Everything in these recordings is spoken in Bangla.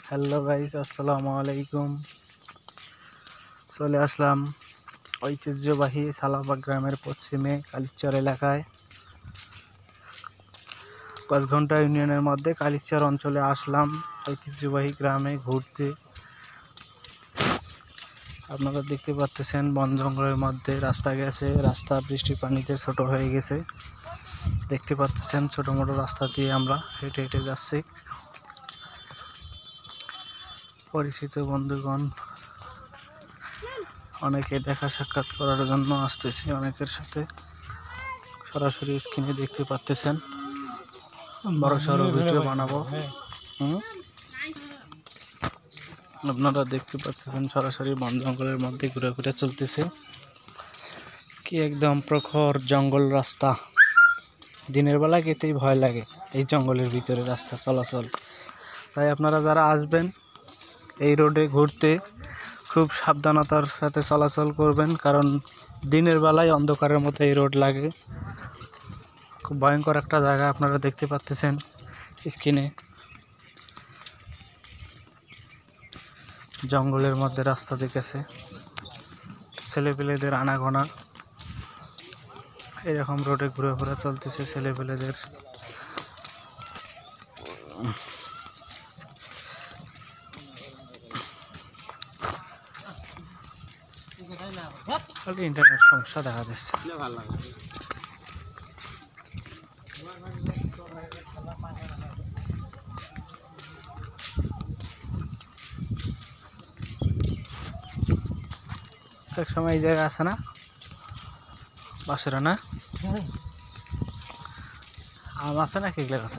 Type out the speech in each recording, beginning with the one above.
হ্যালো গাইস, আসসালামু আলাইকুম। চলে আসলাম ঐতিহ্যবাহী সালাবাগ গ্রামের পশ্চিমে কালিচর এলাকায়। ৫ ঘন্টা ইউনিয়নের মধ্যে কালিচর অঞ্চলে আসলাম ঐতিহ্যবাহী গ্রামে ঘুরতে। আপনারা দেখতে পাচ্ছেন বন জঙ্গলের মধ্যে রাস্তা গেছে, রাস্তা বৃষ্টির পানিতে ছোট হয়ে গেছে। দেখতে পাচ্ছেন ছোট মোটো রাস্তা দিয়ে আমরা হেঁটে হেঁটে যাচ্ছি। পরিচিত বন্ধুগণ অনেকে দেখা সাক্ষাৎ করার জন্য আসতেছি, অনেকের সাথে সরাসরি স্ক্রিনে দেখতে পাচ্ছেন। বড় সড়ো ভিডিও বানাবো। আপনারা দেখতে পাচ্ছেন সরাসরি বন জঙ্গলের মধ্যে ঘুরে ঘুরে চলতেছে। কি একদম প্রখর জঙ্গল রাস্তা, দিনের বেলা যেতেই ভয় লাগে এই জঙ্গলের ভিতরে রাস্তা চলাচল। তাই আপনারা যারা আসবেন এই রোডে ঘুরতে খুব সাবধানতার সাথে চলাচল করবেন, কারণ দিনের বেলায় অন্ধকারের মতো এই রোড লাগে। খুব ভয়ঙ্কর একটা জায়গা, আপনারা দেখতে পাচ্ছেন স্ক্রিনে। জঙ্গলের মধ্যে রাস্তা দেখেছে, ছেলেপেলেদের আনাগোনা এরকম রোডে ঘুরে ঘুরে চলতেছে ছেলেপেলেদের। খালি ইন্টারনেট সমস্যা দেখা দিচ্ছে। এক সময় এই জায়গা আছে না বাসুরা না, আম আছে না কেগলা গাছ।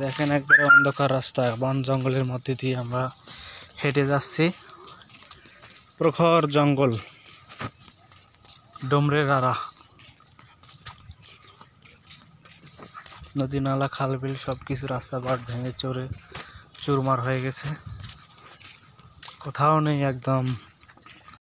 দেখেন একবারে অন্ধকার রাস্তা, বন জঙ্গলের মধ্যে দিয়ে আমরা হেঁটে যাচ্ছি। প্রখর জঙ্গল, ডোমরের আড়া, নদী নালা খাল বিল সব কিছু রাস্তাঘাট ভেঙে চুরমার হয়ে গেছে। কোথাও নেই একদম